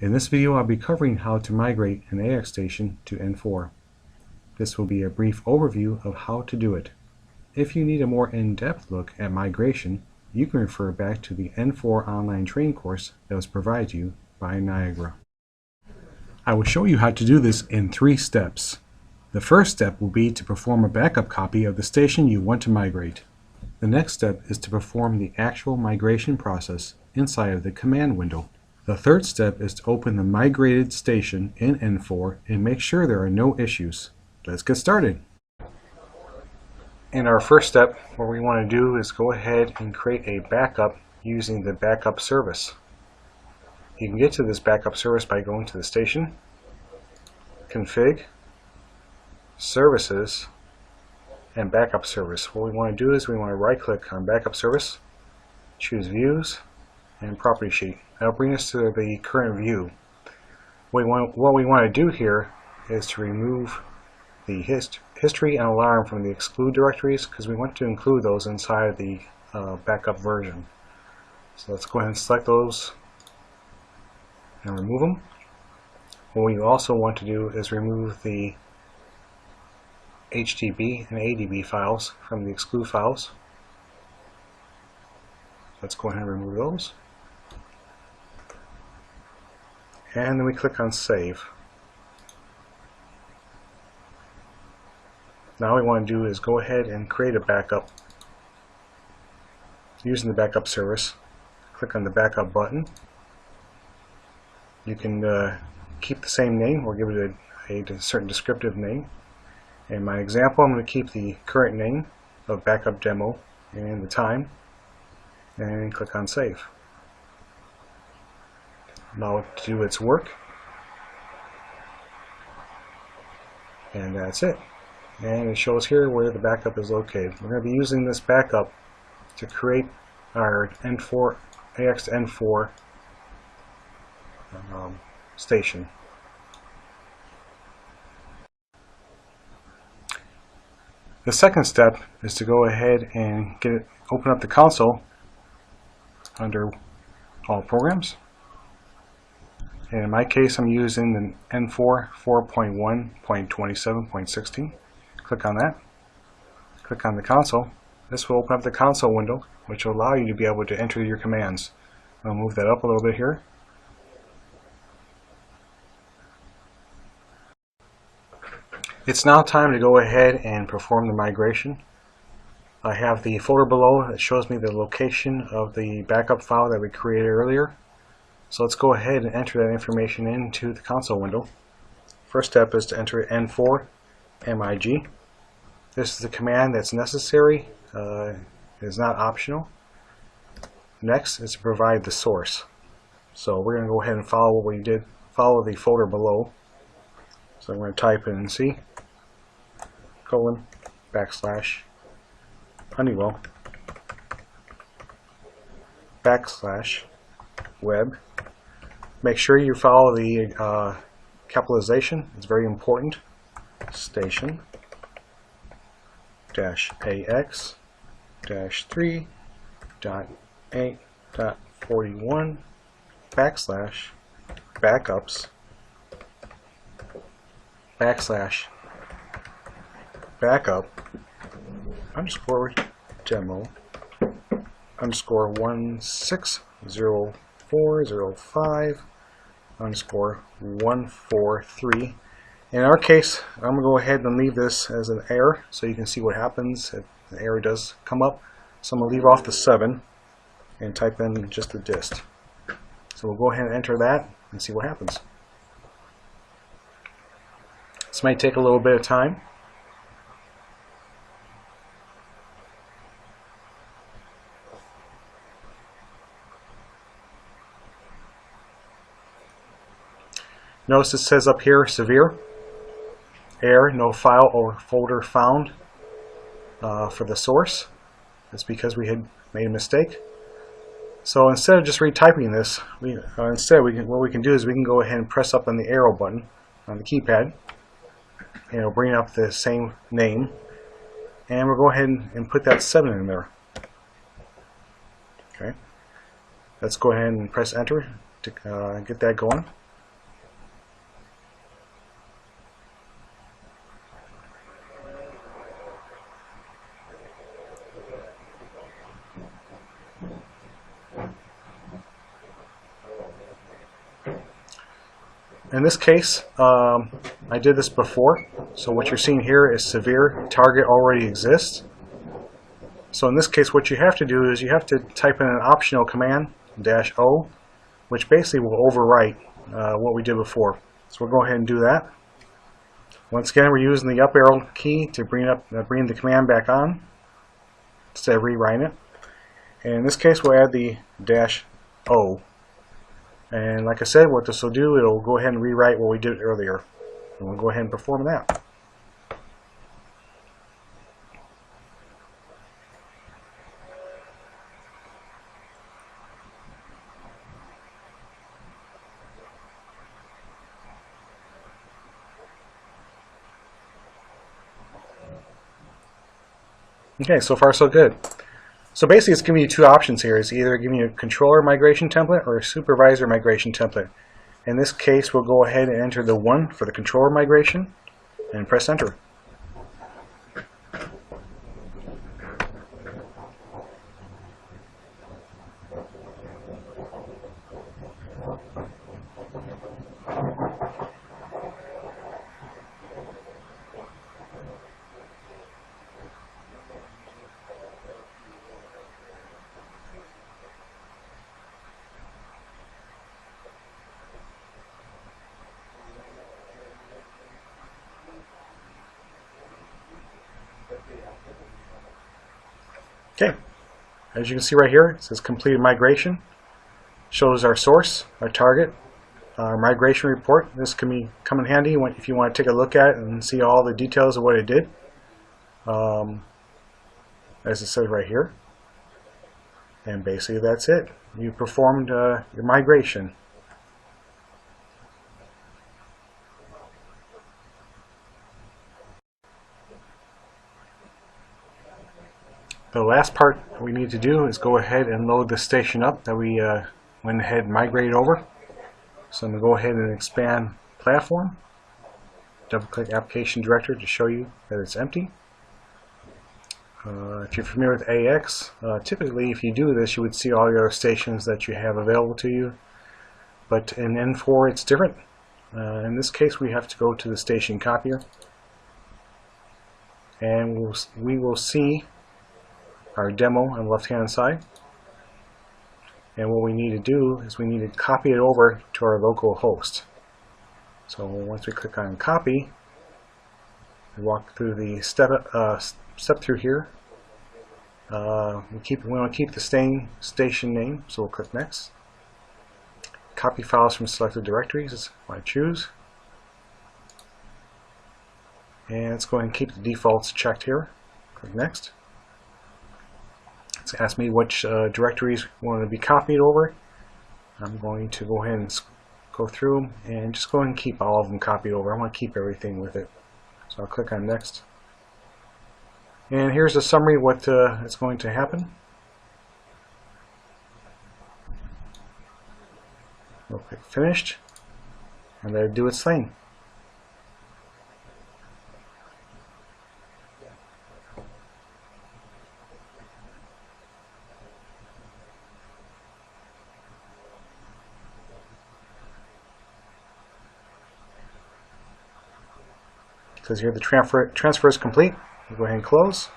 In this video, I'll be covering how to migrate an AX station to N4. This will be a brief overview of how to do it. If you need a more in-depth look at migration, you can refer back to the N4 online training course that was provided you by Niagara. I will show you how to do this in 3 steps. The first step will be to perform a backup copy of the station you want to migrate. The next step is to perform the actual migration process inside of the command window. The third step is to open the migrated station in N4 and make sure there are no issues. Let's get started. In our first step, what we want to do is go ahead and create a backup using the backup service. You can get to this backup service by going to the station, config, services, and backup service. What we want to do is we want to right click on backup service, choose views, and property sheet. That'll bring us to the current view. What we want to do here is to remove the history and alarm from the exclude directories, because we want to include those inside the backup version. So let's go ahead and select those and remove them. What we also want to do is remove the HTTP and ADB files from the exclude files. Let's go ahead and remove those. And then we click on save. Now what we want to do is go ahead and create a backup using the backup service. Click on the backup button. You can keep the same name or give it a certain descriptive name. In my example, I'm going to keep the current name of backup demo and the time, and click on save. Allow it to do its work, and that's it. And it shows here where the backup is located. We're going to be using this backup to create our N4 AX N4 station. The second step is to go ahead and open up the console under all programs. And in my case, I'm using the N4 4.1.27.16. Click on that. Click on the console. This will open up the console window, which will allow you to be able to enter your commands. I'll move that up a little bit here. It's now time to go ahead and perform the migration. I have the folder below that shows me the location of the backup file that we created earlier. So let's go ahead and enter that information into the console window. First step is to enter N4 MIG. This is the command that's necessary. It is not optional. Next is to provide the source. So we're going to go ahead and follow what we did. Follow the folder below. So I'm going to type in C /Honeywell /web. Make sure you follow the capitalization. It's very important. Station -AX -3.8.41 /backups /backup underscore demo underscore 160405 underscore 143. In our case, I'm going to go ahead and leave this as an error so you can see what happens if the error does come up. So I'm going to leave off the 7 and type in just the dist. So we'll go ahead and enter that and see what happens. This might take a little bit of time. Notice it says up here, severe error, no file or folder found for the source. That's because we had made a mistake. So instead of just retyping this, what we can do is we can go ahead and press up on the arrow button on the keypad, and it'll bring up the same name, and we'll go ahead and put that 7 in there. Okay, let's go ahead and press enter to get that going. In this case, I did this before, so what you're seeing here is severe target already exists. So in this case, what you have to do is you have to type in an optional command, -O, which basically will overwrite what we did before. So we'll go ahead and do that. Once again, we're using the up arrow key to bring the command back on instead of rewriting it. And in this case, we'll add the -O. And like I said, what this will do, it'll go ahead and rewrite what we did earlier. And we'll go ahead and perform that. Okay, so far so good. So basically it's giving you two options here. It's either giving you a controller migration template or a supervisor migration template. In this case, we'll go ahead and enter the 1 for the controller migration and press enter. Okay, as you can see right here, it says completed migration. Shows our source, our target, our migration report. This can come in handy if you want to take a look at it and see all the details of what it did. As it says right here. And basically that's it. You performed your migration. The last part we need to do is go ahead and load the station up that we went ahead and migrated over. So I'm going to go ahead and expand platform. Double click application directory to show you that it's empty. If you're familiar with AX, typically if you do this you would see all your stations that you have available to you. But in N4 it's different. In this case we have to go to the station copier. And we will see our demo on the left hand side, and what we need to do is we need to copy it over to our local host. So once we click on copy, we walk through the step through here. We want to keep the station name, so we'll click next. Copy files from selected directories is what I choose, and let's go ahead and keep the defaults checked here. Click next. It's asked me which directories want to be copied over. I'm going to go ahead and go through them and just go ahead and keep all of them copied over. I want to keep everything with it. So I'll click on next. And here's a summary of what is going to happen. We'll click finished and let it do its thing. It says here the transfer is complete. We'll go ahead and close.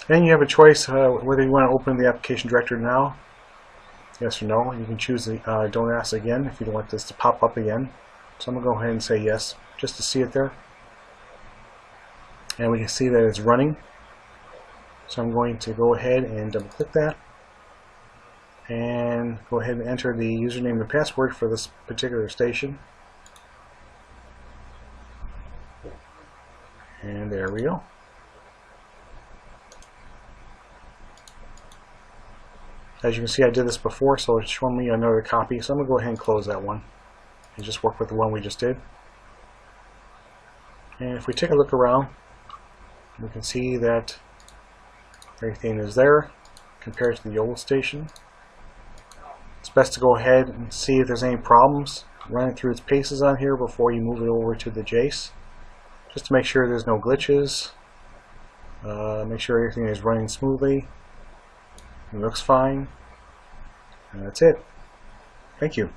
Then you have a choice whether you want to open the application directory now, yes or no. You can choose the don't ask again if you don't want this to pop up again. So I'm going to go ahead and say yes just to see it there. And we can see that it's running. So I'm going to go ahead and double click that and go ahead and enter the username and password for this particular station. And there we go. As you can see, I did this before, so it's showing me another copy. So I'm going to go ahead and close that one and just work with the one we just did. And if we take a look around, we can see that everything is there compared to the old station. It's best to go ahead and see if there's any problems. Run it through its paces on here before you move it over to the Jace, just to make sure there's no glitches. Make sure everything is running smoothly. It looks fine. And that's it. Thank you.